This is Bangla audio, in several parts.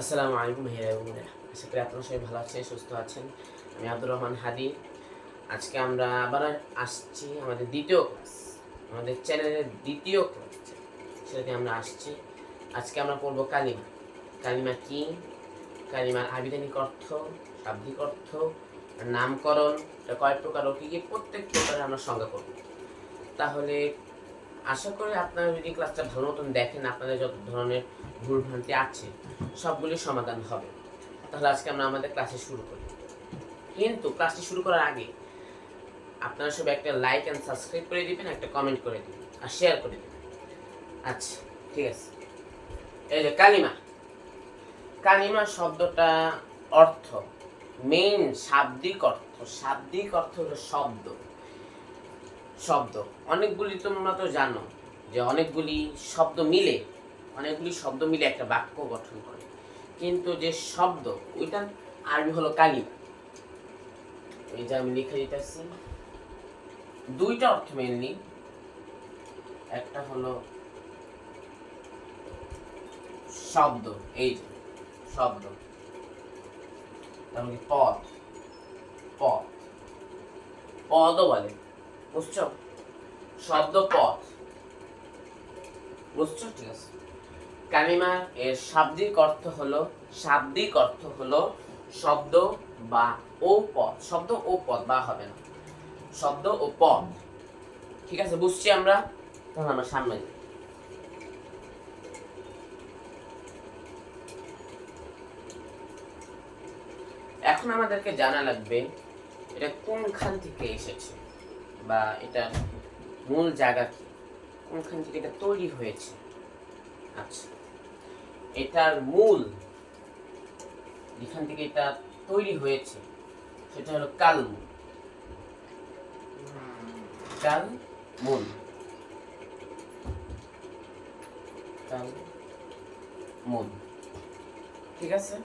আসসালামু আলাইকুম ভাইয়া বোনেরা, আশা করি আপনারা সবাই ভালো আছেন, সুস্থ আছেন। আমি আব্দুর রহমান হাদি। আজকে আমরা আবার আসছি আমাদের দ্বিতীয় ক্লাস, আমাদের চ্যানেলের দ্বিতীয় ক্লাস, সেটাতে আমরা আসছি। আজকে আমরা পড়বো কালিমা। কালিমা কি, কালিমার আবিধানিক অর্থ, শাব্দিক অর্থ, নামকরণ, এটা কয় প্রকার ও কী কী, প্রত্যেক প্রকারে আমরা সংজ্ঞা করব। তাহলে আশা করি আপনারা যদি ক্লাসটা ভালো মতন দেখেন, আপনাদের যত ধরনের ভুলভ্রান্তি আছে সবগুলি সমাধান হবে। তাহলে আজকে আমরা আমাদের ক্লাসে শুরু করি। কিন্তু ক্লাসটি শুরু করার আগে আপনারা সবাই একটা লাইক অ্যান্ড সাবস্ক্রাইব করে দিবেন, একটা কমেন্ট করে দিবেন আর শেয়ার করে দিবেন। আচ্ছা, ঠিক আছে। এই যে কালিমা, কালিমা শব্দটা অর্থ, মেইন শাব্দিক অর্থ হলো শব্দ। শব্দ অনেকগুলি, তোমরা তো জানো যে অনেকগুলি শব্দ মিলে একটা বাক্য গঠন করে, কিন্তু যে শব্দ ওইটা আরবি হলো কালিমা। এই যে আমি লিখে দিতেছি, দুইটা অর্থ মেনলি। একটা হলো শব্দ, এই যে শব্দ, তারপরে পদ, পদও বলে, বুঝছো? শব্দ পদ, বুঝছো? ঠিক আছে। কালিমা এর শাব্দিক অর্থ হলো শব্দ বা ও পদ। শব্দ ও পদ বা হবে না, শব্দ ও পদ। ঠিক আছে, বুঝছি আমরা। তাহলে আমরা সামনে যাই। এখন আমাদেরকে জানা লাগবে এটা কোনখান থেকে এসেছে, বা এটা মূল জায়গা কি, কোনখান থেকে এটা তৈরি হয়েছে। আচ্ছা, এটার মূল যেখান থেকে এটা তৈরি হয়েছে সেটা হলো কালমুন। ঠিক আছে,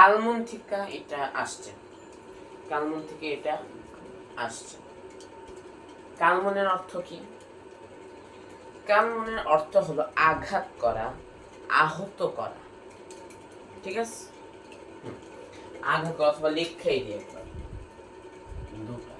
কালমুন থেকে এটা আসছে। কালমুনের অর্থ কি? কালমুনের অর্থ হলো আঘাত করা, আহত করা। ঠিক আছে, আঘাত করা, অথবা লিখাই দিয়ে একবার দুটা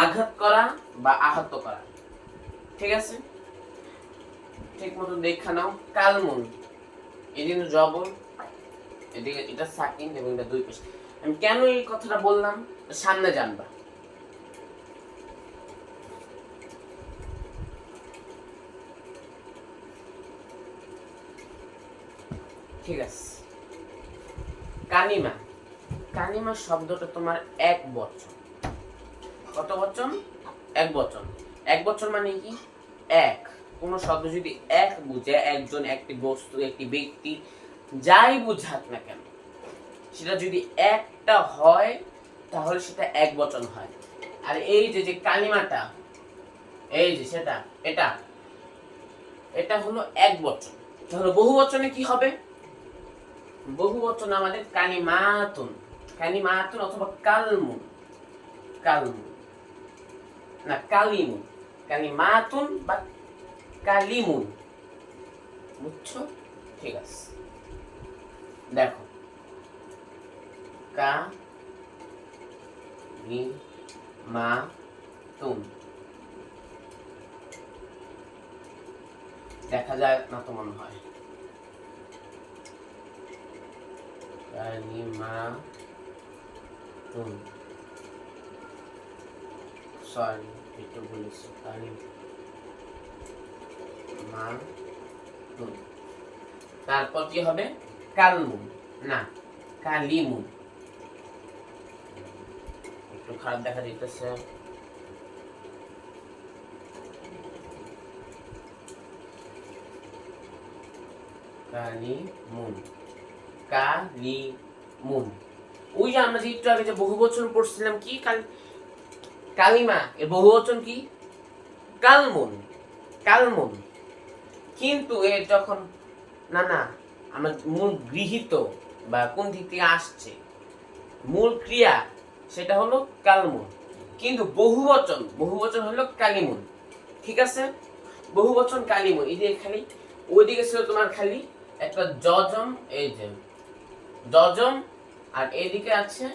আঘাত করা বা আহত করা। ঠিক আছে, ঠিক মতো দেখা নাও। কালমুন, এই জন্য জবর, এদিকে এটা সাকিন এবং এটা দুই পেশ। আমি কেন এই কথাটা বললাম সামনে জানবা। ঠিক আছে, কালিমা শব্দটা তোমার এক বচন। কত বচন? এক বচন। এক বচন মানে কি? এক, কোন শব্দ যদি এক বুঝে, একজন, একটি বস্তু, একটি ব্যক্তি, যাই বুঝাক না কেন, সেটা যদি একটা হয় তাহলে সেটা এক বচন হয়। আর এই যে কালিমাটা, এই যে সেটা, এটা হলো এক বচন। তাহলে বহু বচনে কি হবে? বহু বচন আমাদের কালিমাতুন অথবা কালমুন না কালিমুন, কালিমাতুন বা কালিমুন। বুঝছো? ঠিক আছে, দেখো কালিমাতুন দেখা যায় না তো মনে হয়। কালিমাতুন, সরি একটু বলেছি, কালিমাতুন। তারপর কি হবে? কালমুন না কালিমুন। একটু খারাপ দেখা দিতেছে। কালিমুন। ওই যে আমরা যে একটু আগে যে বহু বচন পড়ছিলাম, কি কালিমা এর বহুবচন কি? কালমুন। কালমুন। কিন্তু এর যখন না আমরা মূল গৃহীত বা কোন দিক থেকে আসছে মূল ক্রিয়া সেটা হলো কালমুন, কিন্তু বহুবচন হলো কালিমুন। ঠিক আছে, বহুবচন কালিমুন। এই যে খালি ওইদিকে ছিল তোমার খালি একটা যজম, এই যে যজম, আর এদিকে আছে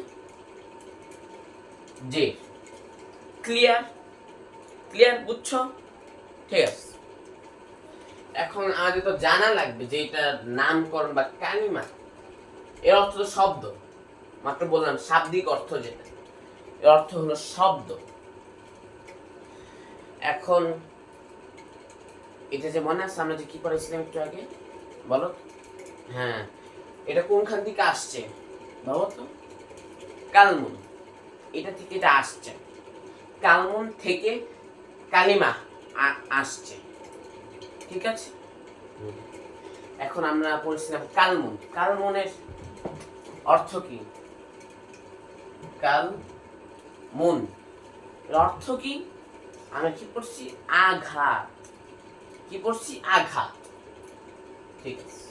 যে। ক্লিয়ার? ক্লিয়ার, বুঝছো? ঠিক আছে, এখন আমাদের তো জানা লাগবে যে এটা নামকরণ বা কালিমা এর অর্থ তো শব্দ। মাত্র বললাম শাব্দিক অর্থ যেটা, এর অর্থ হলো শব্দ। এখন এটা যে মনে আছে আমরা যে কি পড়েছিলাম একটু আগে, বলো? হ্যাঁ, এটা কোনখান থেকে আসছে বলো তো? কালমুন, এটা থেকে এটা আসছে। কালমুন থেকে কালিমা আসছে। ঠিক আছে, এখন আমরা পড়ছিলাম কালমুন। কালমুনের অর্থ কি? কালমুন এর অর্থ কি? আমরা কি পড়ছি? আঘাত। কি পড়ছি? আঘাত। ঠিক আছে,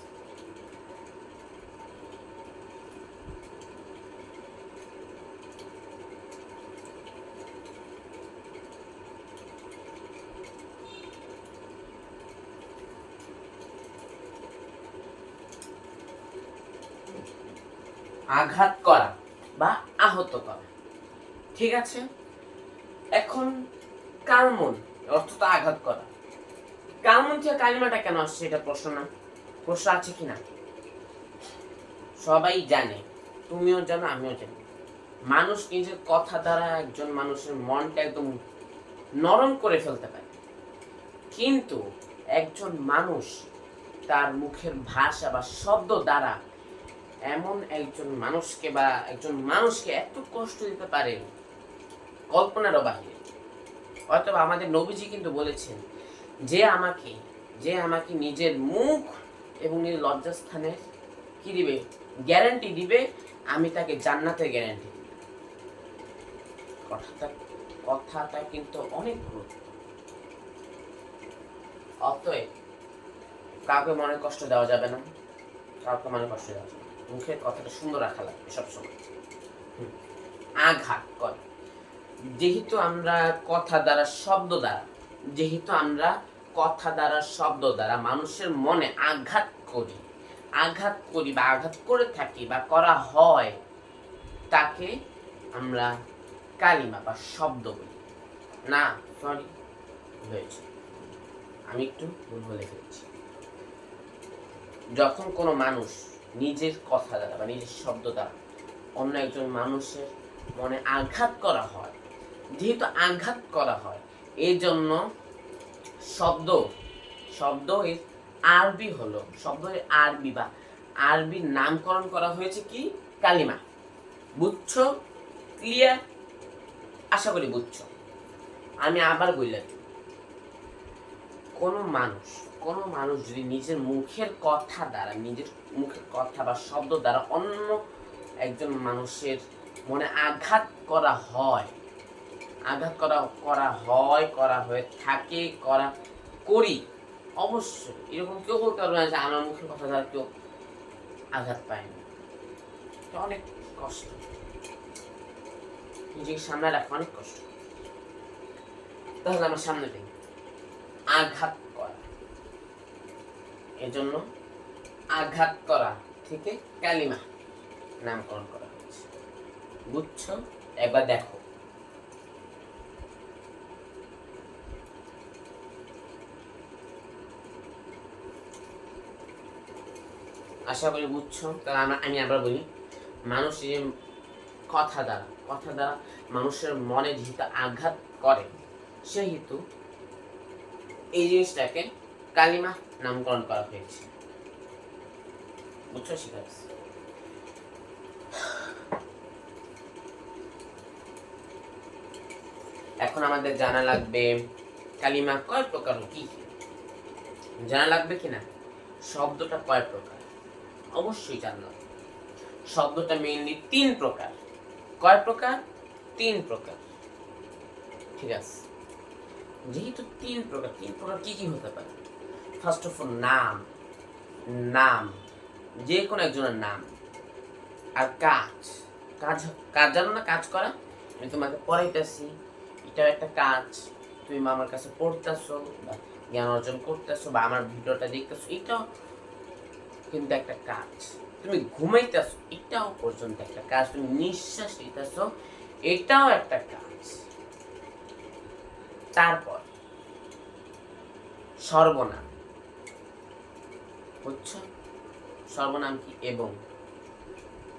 আঘাত করা বা আহত করা। ঠিক আছে, এখন কালমুন অর্থ তো আঘাত করা। কালমুন থেকে কালিমাটা কেন আসছে এটা প্রশ্ন না? প্রশ্ন আছে কিনা? সবাই জানে, তুমিও জানো, আমিও জানি। মানুষ নিজের কথা দ্বারা একজন মানুষের মনটা একদম নরম করে ফেলতে পারে, কিন্তু একজন মানুষ তার মুখের ভাষা বা শব্দ দ্বারা এমন একজন মানুষকে এত কষ্ট দিতে পারে কল্পনারও বাহিরে। অথবা আমাদের নবীজি কিন্তু বলেছেন, যে আমাকে নিজের মুখ এবং নিজের লজ্জাস্থানের কি দিবে? গ্যারান্টি দিবে, আমি তাকে জান্নাতের গ্যারান্টি দিব। কথাটা কিন্তু অনেক গুরুত্ব। অতএব কাউকে মনে কষ্ট দেওয়া যাবে না, কাউকে মনে কষ্ট দেওয়া যাবে না। মুখের কথাটা সুন্দর রাখা লাগবে সবসময়। আঘাত করে, যেহেতু আমরা কথা দ্বারা শব্দ দ্বারা মানুষের মনে আঘাত করি বা আঘাত করে থাকি বা করা হয়, তাকে আমরা কালিমা বা শব্দ বলি। না সরি, হয়েছে, আমি একটু ভুল বলে ফেলেছি। যখন কোনো মানুষ নিজের কথা দ্বারা বা নিজের শব্দ দ্বারা অন্য একজন মানুষের মনে আঘাত করা হয়, যেহেতু আঘাত করা হয়, এই জন্য শব্দের আরবির নামকরণ করা হয়েছে কি? কালিমা। বুঝছো? ক্লিয়ার? আশা করি বুঝছো। আমি আবার বললাম, কোনো মানুষ যদি নিজের মুখের কথা বা শব্দ দ্বারা অন্য একজন মানুষের মনে আঘাত করা হয়ে থাকে, করি, অবশ্যই এরকম কেউ বলতে পারবে না যে আমার মুখের কথা দ্বারা কেউ আঘাত পায়নি। অনেক কষ্ট, নিজেকে সামনে রাখা অনেক কষ্ট। তাহলে আমার সামনে দিন আঘাত করা, এজন্য আঘাত করা থেকে কালিমা নামকরণ করা হয়েছে। বুঝছো? একবার দেখো। আশা করি বুঝছো। তাহলে আমি আবার বলি, মানুষের কথা দ্বারা মানুষের মনে যেহেতু আঘাত করে, সেহেতু এই জিনিসটাকে কালিমা নামকরণ করা হয়েছে। বুঝছো? শিখাচ্ছি। এখন আমাদের জানা লাগবে কালিমা কয় প্রকার, কি জানা লাগবে কিনা? শব্দটা কয় প্রকার অবশ্যই জানলাম। শব্দটা মেইনলি 3 প্রকার। কয় প্রকার? 3 প্রকার। ঠিক আছে, যেহেতু তিন প্রকার কি কি হতে পারে? ফার্স্ট অফ অল নাম, নাম যে কোনো একজনের নাম। আর কাজ, কাজ কাজ জানো না? কাজ করা, আমি তোমাকে পড়াইতেছি, এটাও একটা কাজ। তুমি আমার কাছে পড়তেছো বা জ্ঞান অর্জন করতেছো বা আমার ভিডিওটা দেখতেছো, এটাও কিন্তু একটা কাজ। তুমি ঘুমাইতেছো, এটাও পর্যন্ত একটা কাজ। তুমি নিঃশ্বাস নিতেছো, এটাও একটা কাজ। তারপর সর্বনাম, বুঝছো? সর্বনাম কি? এবং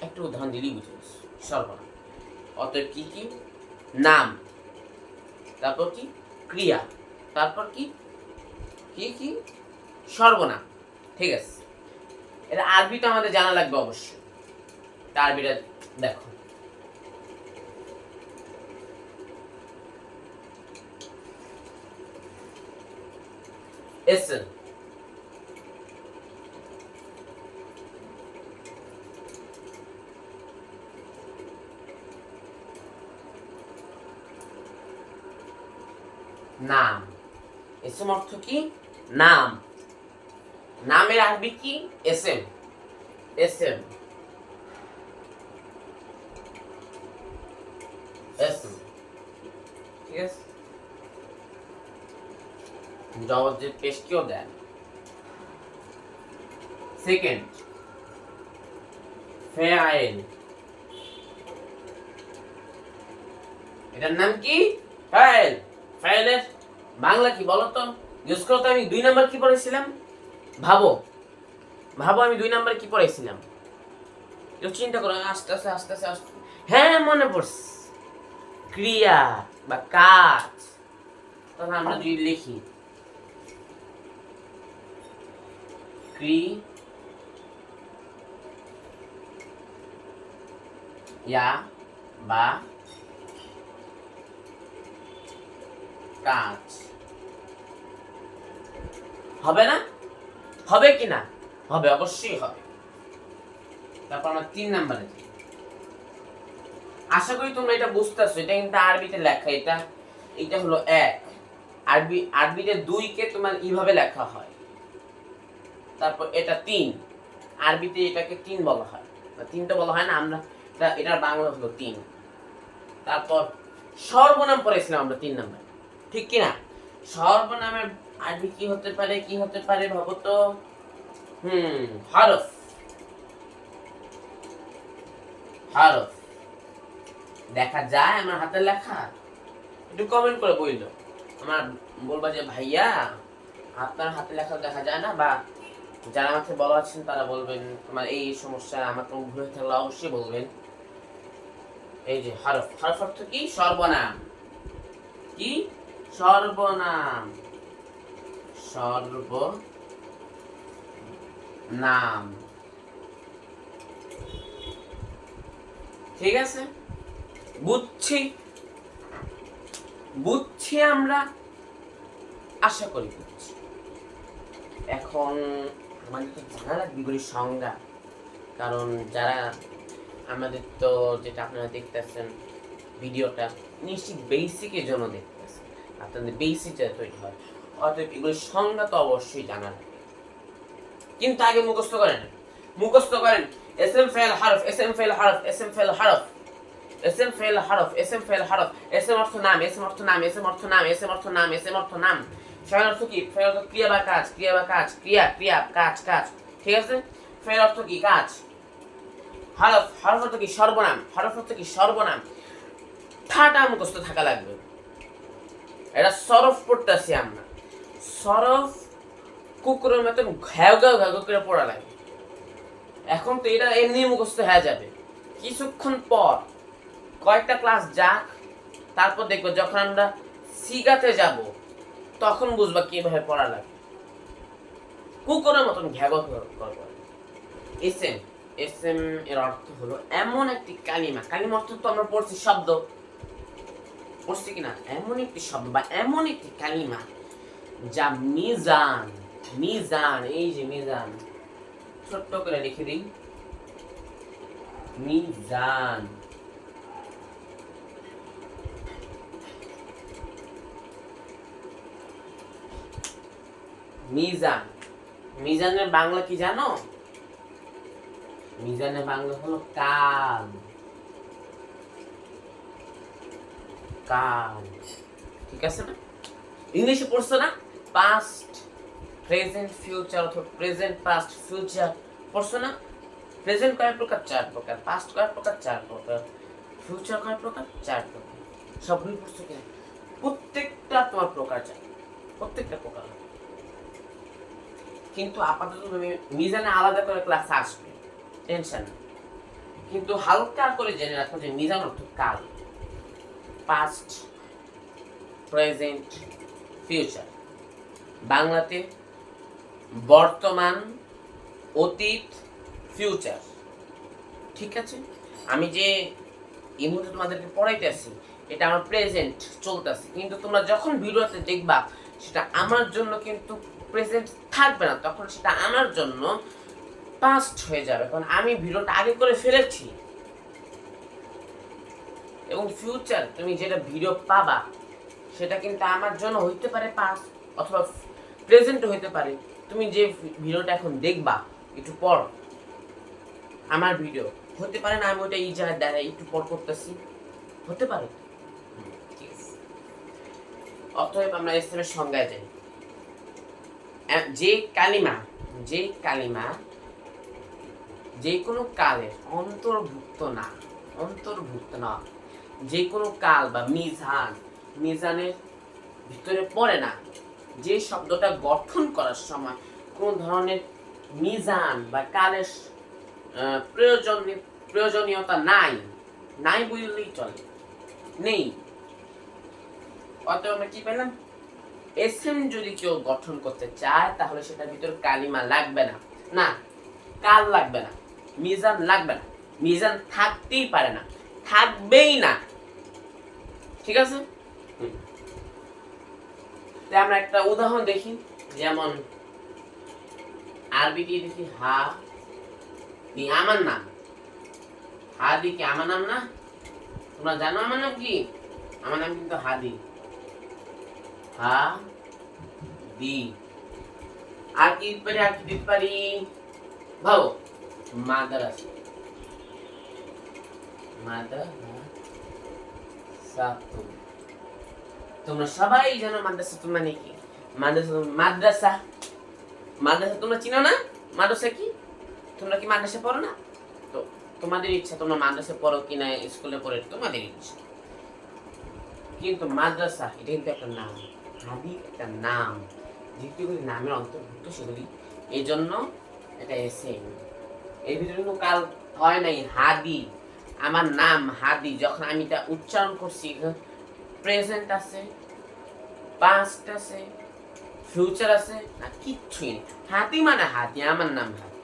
একটু উদাহরণ দিলেই বুঝে গেছো সর্বনাম। অতএব কি কি? নাম, তারপর কি? ক্রিয়া, তারপর কি কি কি? সর্বনাম। ঠিক আছে, এটা আরবিটা আমাদের জানা লাগবে অবশ্যই। আরবিটা দেখো, এসেন, নাম। এসএম অর্থ কি? নাম। নামের আরবি কি? এসএম। SM, SM. ঠিক আছে, জবাব যে পেশ কেউ দেন। সেকেন্ড, ফেআইল, এটার নাম কি? ফাইল। ফাইলের বাংলা কি বলো তো? ইউজ করো তো। আমি 2 নাম্বার কি পড়েছিলাম? ভাবো, ভাবো আমি 2 নাম্বার কি পড়েছিলাম? একটু চিন্তা করো, আস্তে আস্তে আস্তে আস্তে আস্তে। হ্যাঁ, মনে পড়ছে, ক্রিয়া বা কাজ। তখন আমরা যদি লিখি ক্রিয়া বা কাজ, হবে না? হবে কি না? হবে, অবশ্যই হবে। তারপর আমরা 3 নাম্বারে যাই। আশা করি তোমরা এটা বুঝতেছো। এটা কিন্তু আরবিতে লেখা। এটা এটা হলো 1। আরবিতে 2 কে তোমার এইভাবে লেখা হয়। তারপর এটা 3, আরবিতে এটাকে 3 বলা হয়, বা 3 তো বলা হয় না, আমরা এটার বাংলা হলো 3। তারপর সর্বনাম পড়েছিলাম আমরা 3 নাম্বার, ঠিক কি না? সর্বনামের আরবি কি হতে পারে? কি হতে পারে ভাবো তো? হরফ। হরফ দেখা যায় আমার হাতের লেখা? একটু কমেন্ট করে বললো, আমার বলবা যে ভাইয়া আপনার হাতে লেখা দেখা যায় না, বা যারা আমাকে বলা আছেন তারা বলবেন তোমার এই সমস্যা, আমার কোনো ভুল হয়ে থাকলে অবশ্যই বলবেন। এই যে হরফ, হরফ অর্থ কি? সর্বনাম। কি? সর্বনাম। সর্বনাম, ঠিক আছে? বুঝছি, বুঝছি আমরা, আশা করি বুঝছি। এখন আমাদের তো জানা লাগবে এগুলির সংজ্ঞা, কারণ যারা আমাদের তো, যেটা আপনারা দেখতেছেন ভিডিওটা, নিশ্চিত বেসিকের জন্য দেখতেছেন, আপনাদের বেসিক যাতে তৈরি হয়। অতএব এগুলির সংজ্ঞা তো অবশ্যই জানা লাগবে। কিন্তু আগে মুখস্থ করেন, মুখস্থ করেন। এসএম ফেল হরফ, এসএম ফেল হরফ, এসএম ফেল হরফ, এসএম ফেল হরফ, এসএম ফেল হরফ। এসএম অর্থ নাম, এসএম অর্থ নাম, এসএম অর্থ নাম, এসএম অর্থ নাম, এসএম অর্থ নাম। ফেল অর্থ কি? ফেল অর্থ ক্রিয়া বা কাজ, ক্রিয়া বা কাজ, ক্রিয়া ক্রিয়া কাজ কাজ, ঠিক আছে? ফেল অর্থ কি? কাজ। হরফ, হরফ অর্থ কি? সর্বনাম, হরফ অর্থ কি? সর্বনাম। ঠাটা মুখস্থ থাকা লাগবে। এটা সরফ পড়তেছি আমরা, সরফ কুকুরের মতন ঘ্যাও ঘ্যাও ঘ্যাও করে পড়া লাগে। এখন তো এটা এমনি মুখস্থ হয়ে যাবে, কিছুক্ষণ পর কয়েকটা ক্লাস যাক, তারপর দেখবো যখন আমরা সিগাতে যাব তখন বুঝবা কিভাবে পড়া লাগে। কুকুরের মতন ঘ্যাও ঘ্যাও করবো। এসএম, এসএম এর অর্থ হলো এমন একটি কালিমা। কালিমা অর্থ তো আমরা পড়ছি শব্দ, পড়ছি কিনা? এমন একটি শব্দ বা এমন একটি কালিমা যা মিজান, মিজান, এই যে মিজান, ছোট্ট করে লিখে দিই, মিজান। মিজান। মিজানের বাংলা কি জানো? মিজানের বাংলা হলো কাল। কাল, ঠিক আছে না? ইংলিশে পড়ছো না? পাস্ট, প্রেজেন্ট, ফিউচার অথবা প্রেজেন্ট, পাস্ট, ফিউচার পড়ছো না? প্রেজেন্ট কয় প্রকার? 4 প্রকার। পাস্ট কয় প্রকার? 4 প্রকার। ফিউচার কয় প্রকার? 4 প্রকার। সবগুলো পড়ছো কেন? প্রত্যেকটা তোমার প্রকার চাই, প্রত্যেকটা প্রকার। কিন্তু আপাতত তুমি মিজানে আলাদা করে ক্লাস আসবে, টেনশন। কিন্তু হালকা করে জেনে রাখো যে মিজান অর্থ কাল, পাস্ট, প্রেজেন্ট, ফিউচার। বাংলাতে বর্তমান, অতীত, ফিউচার। ঠিক আছে? আমি যে এই মুহূর্তে তোমাদেরকে পড়াইতে আছি এটা আমার প্রেজেন্ট চলতেছে, কিন্তু তোমরা যখন ভিডিওতে দেখবা সেটা আমার জন্য কিন্তু প্রেজেন্ট থাকবে না, তখন সেটা আমার জন্য পাস্ট হয়ে যাবে, কারণ আমি ভিডিওটা আগে করে ফেলেছি। এবং ফিউচার তুমি যেটা ভিডিও পাবা সেটা কিন্তু আমার জন্য হইতে পারে পাস্ট অথবা প্রেজেন্ট হইতে পারে। তুমি যে ভিডিওটা এখন দেখবা একটু পর, আমার ভিডিও হতে পারে না আমি ওটা এই জায়গায় দাঁড়াই একটু পর করতেছি, হতে পারে। অতএব আমরা ইসলামের সংজ্ঞায় যাই। যে কালিমা, যে কালিমা যে কোনো কালের অন্তর্ভুক্ত না, অন্তর্ভুক্ত না, যে কোনো কাল বা মিজান, মিজানের ভিতরে পড়ে না, যে শব্দটা গঠন করার সময় কোন ধরনের মিজান বা কালের প্রয়োজনীয়তা নাই, নাই বললেই চলে, নেই। অতএব আমরা কি পেলাম? এসএম যদি কেউ গঠন করতে চায় তাহলে সেটার ভিতর কালিমা লাগবে না, না কাল লাগবে না, মিজান লাগবে না, মিজান থাকতেই পারে না, থাকবেই না। ঠিক আছে? আমরা একটা উদাহরণ দেখি, যেমন আরবি দিয়ে দেখি হা দি, আমার নাম। হাদি কি আমার নাম না? তোমরা জানো আমার নাম কি? আমার নাম কিন্তু হাদি। হা দি। আর কি পারি, আর কি দিতে পারি? ভাবো, মাদ্রাসা। মাদ্রাসা। তোমরা সবাই জানো মাদ্রাসা মানে কি? মাদ্রাসা, মাদ্রাসা, মাদ্রাসা তোমরা চিনো না? মাদ্রাসা কি? তোমরা কি মাদ্রাসা পড়ো না? তো তোমাদের ইচ্ছা তোমরা মাদ্রাসা পড়ো কিনা, স্কুলে পড়ে তোমাদের ইচ্ছা, কিন্তু মাদ্রাসা এটা কিন্তু একটা নাম, হাদি একটা নাম, যেগুলি নামের অন্তর্ভুক্ত সেগুলি, এই জন্য এটা এসএম। এর ভিতরে কোনো কাল হয় নাই। হাদি, আমার নাম হাদি, যখন আমি এটা উচ্চারণ করছি প্রেজেন্ট আছে, পাস্ট আছে, ফিউচার আছে, আর কিচ্ছুই নেই। হাতি মানে হাতি, আমার নাম হাতি,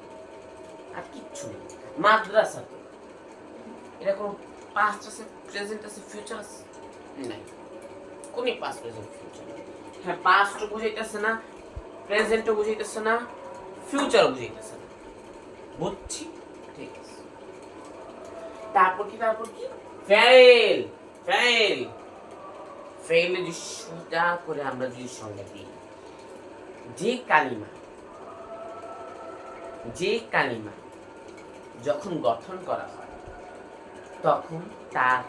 আর কিচ্ছু নেই। মাদ্রাসা তো এটা কোনো পাস্ট আছে, প্রেজেন্ট আছে, ফিউচার আছে নাই, কোন পাস্ট প্রেজেন্ট ফিউচার। হ্যাঁ, পাস্টও বুঝাইতেছে না, প্রেজেন্টও বুঝাইতেছে না, ফিউচারও বুঝাইতেছে না। বুঝছি? ঠিক আছে। তারপর কি, তারপর কি? ফেল, ফেল, ফেলে যদি সোজা করে আমরা যদি সংজ্ঞা দিই, যে কালিমা, যে কালিমা যখন গঠন করা হয় তখন তার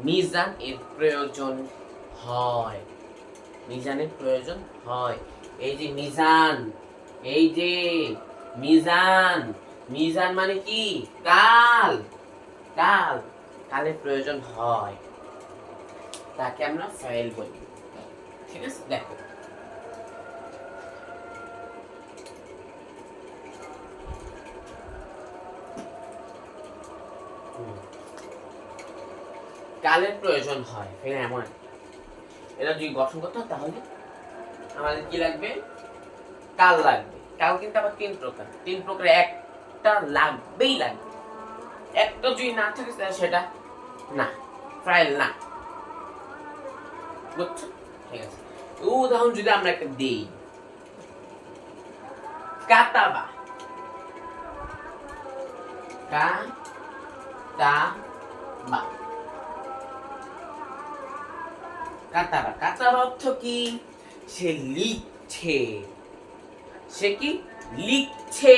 মিজান এর প্রয়োজন হয়, মিজানের প্রয়োজন হয়। এই যে মিজান, এই যে মিজান, মিজান মানে কি? কাল, কাল, কালের প্রয়োজন হয়, তাকে আমরা ফাইল বলি। ঠিক আছে? দেখো, কালের প্রয়োজন হয়, এমন এটা যদি গঠন করতে হয় তাহলে আমাদের কি লাগবে? কাল লাগবে। কাল কিন্তু আবার 3 প্রকার, 3 প্রকার একটা লাগবেই লাগবে, একটা যদি না থাকে তাহলে সেটা না, ফাইল না। বুঝছো? ঠিক আছে। উদাহরণ যদি আমরা একটা দিই, কাতাবা, কাতাবা, কাতাবা, কাতাবা অর্থ কি? সে লিখছে, সে কি লিখছে।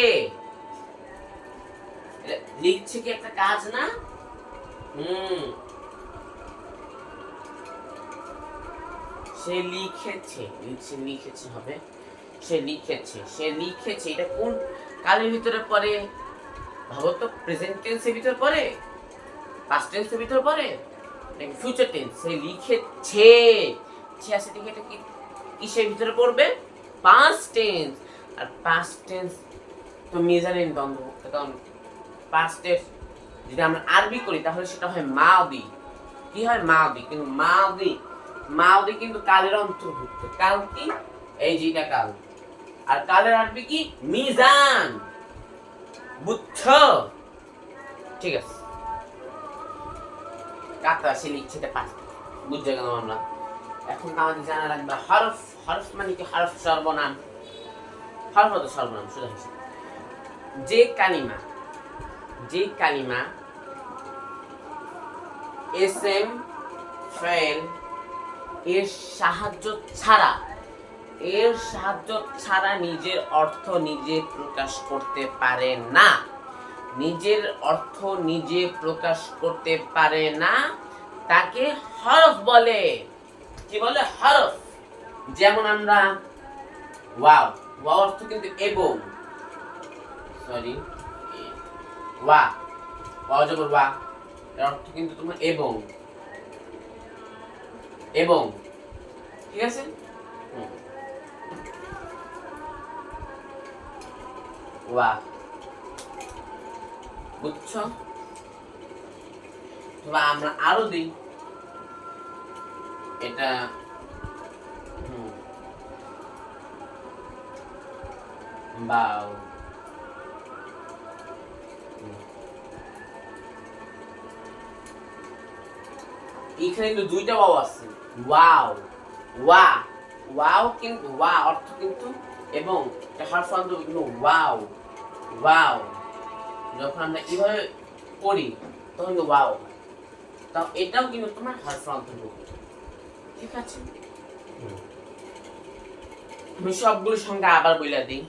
লিখছে কি একটা কাজ না? সে লিখেছে, লিখেছে হবে, সে লিখেছে। এটা কোন কালের ভিতরে পড়ে? ভাবো তো, প্রেজেন্ট টেন্সের ভিতর পড়ে, পাস্ট টেন্সের ভিতর পড়ে, নাকি ফিউচার টেন্স? সে লিখেছে, আছে দেখে এটা কি কিসের ভিতরে পড়বে? Past tense. আর পাস্ট টেন্স তো মিজানিন দ্বন্দ্বভুক্ত, কারণ পাস্ট টেন্স যদি আমরা আরবি করি তাহলে সেটা হয় মাদি। কি হয়? মাদি। কিন্তু মাদি কিন্তু কালের অন্তর্ভুক্ত। কাল কি? এই যেটা কাল। আর কালের আরবি কি? মিজান। বুঝছো? ঠিক আছে। কাতা সে লিখছে বুঝতে গেলাম আমরা। এখন আমাদের জানা লাগবে হরফ। হরফ মানে কি? হরফ সর্বনাম। হরফ হতো সর্বনাম সোজা হিসেবে। যে কালিমা এসএম ফাইল এর সাহায্য ছাড়া নিজের অর্থ নিজে প্রকাশ করতে পারে না। নিজের অর্থ নিজে প্রকাশ করতে পারে না, তাকে হরফ বলে। কি বলে? হরফ। যেমন আমরা ওয়াও অর্থ কিন্তু এবং, সরি ওয়া জবর ওয়া, এর অর্থ কিন্তু তোমার এবং। ঠিক আছে? ওয়া, বুঝছো? আমরা আরো দিই এটা। বাও, এখানে কিন্তু দুইটা ওয়াও আছে। ওয়াও কিন্তু ওয়া অর্থ কিন্তু এবং, এটা হরফ অন্তর্ভুক্ত। ওয়াও যখন আমরা এইভাবে পড়ি তখন কিন্তু ওয়াও, তাও এটাও কিন্তু তোমার হরফ অন্তর্ভুক্ত। ঠিক আছে? আমি সবগুলোর সঙ্গে আবার বইলা দিই,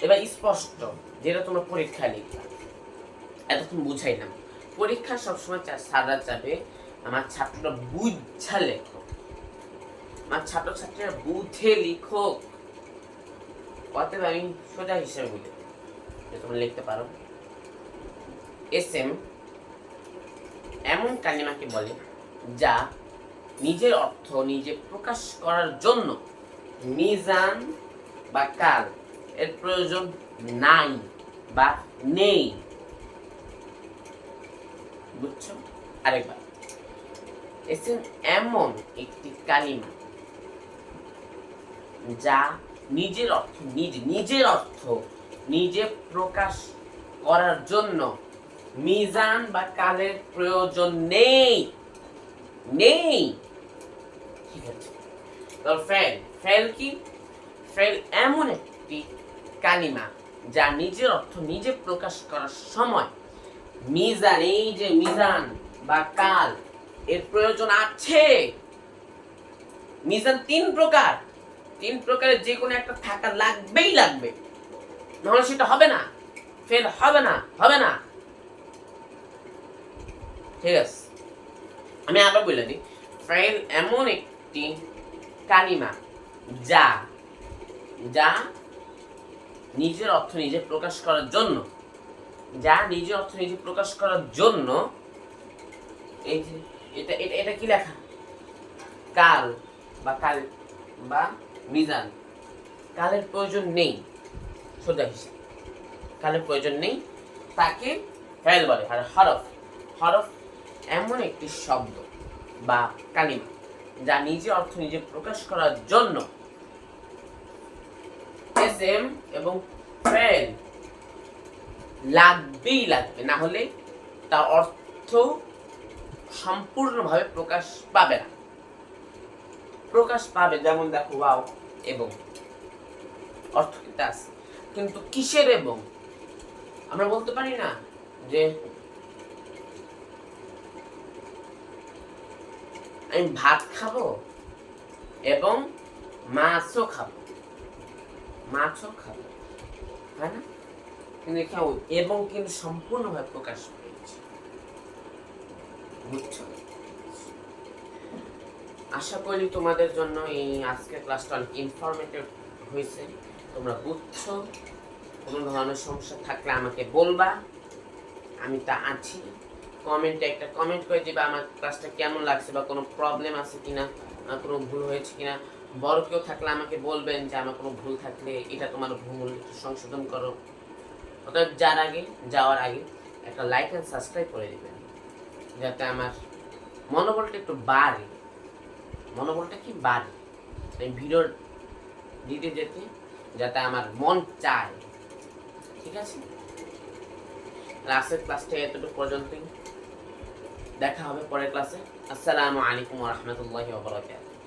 এবার স্পষ্ট, যেটা তোমার পরীক্ষা লিখবা। এতক্ষণ বুঝাইলাম। পরীক্ষা সবসময় স্যাররা চাবে আমার ছাত্ররা বুঝা লেখো, আমার ছাত্রছাত্রীরা বুঝে লিখো। অতএব আমি সোজা হিসেবে বলি যে তোমরা লিখতে পারো। এসএম এমন কালিমাকে বলে যা নিজের অর্থ নিজে প্রকাশ করার জন্য মিজান বা কাল এর প্রয়োজন নাই বা নেই। বুঝছো? আরেকবার, এসএম এমন একটি কালিমা যা নিজের অর্থ নিজে প্রকাশ করার জন্য মিজান বা কালের প্রয়োজন নেই। ঠিক আছে? ফেল কি? ফেল এমন একটি কালিমা যা নিজের অর্থ নিজে প্রকাশ করার সময় মিজান, এই যে মিজান বা কাল এর প্রয়োজন আছে। মিজান তিন প্রকারের যে কোনো একটা থাকা লাগবে, নাহলে সেটা হবে না, ফেল হবে না। ঠিক আছে? আমি আবার বলে দিই, ফেল এমন একটি কালিমা যা নিজের অর্থ নিজে প্রকাশ করার জন্য, এই যে এটা কি লেখা? কাল বা মিজান, কালের প্রয়োজন নেই। সোজা হিসাব, কালের প্রয়োজন নেই, তাকে ফেল বলে। আর হরফ এমন একটি শব্দ বা কালিমা যা নিজের অর্থ নিজে প্রকাশ করার জন্য এসএম এবং ফেল লাগবে, না হলে তার অর্থ সম্পূর্ণভাবে প্রকাশ পাবে। যেমন দেখো, ওয়াও এবং অর্থ কিন্তু আছে, কিন্তু কিসের এবং? আমরা বলতে পারি না যে আমি ভাত খাবো এবং মাছও খাবো। মাছও খাবে, তাই না? কিন্তু কেউ এবং কিন্তু সম্পূর্ণভাবে প্রকাশ পেয়েছে, বুঝছো? আশা করি তোমাদের জন্য এই আজকের ক্লাসটা অনেক ইনফরমেটিভ হয়েছে, তোমরা বুঝছো। কোনো ধরনের সমস্যা থাকলে আমাকে বলবা, আমি তা আছি। কমেন্টে একটা কমেন্ট করে দিবা আমার ক্লাসটা কেমন লাগছে বা কোনো প্রবলেম আছে কিনা, কোনো ভুল হয়েছে কিনা। বড় কেউ থাকলে আমাকে বলবেন যে আমার কোনো ভুল থাকলে এটা তোমার ভুল, একটু সংশোধন করো। অতএব যাওয়ার আগে একটা লাইক অ্যান্ড সাবস্ক্রাইব করে দিবেন, যাতে আমার মনোবলটা একটু বাড়ে। মনোবলটা কি বাড়ে এই ভিডিও দিতে যেতে, যাতে আমার মন চায়। ঠিক আছে, আজকের ক্লাসটা এতটুকু পর্যন্তই। দেখা হবে পরের ক্লাসে। আসসালামু আলাইকুম ওয়া রাহমাতুল্লাহি ওয়া বারাকাতুহু।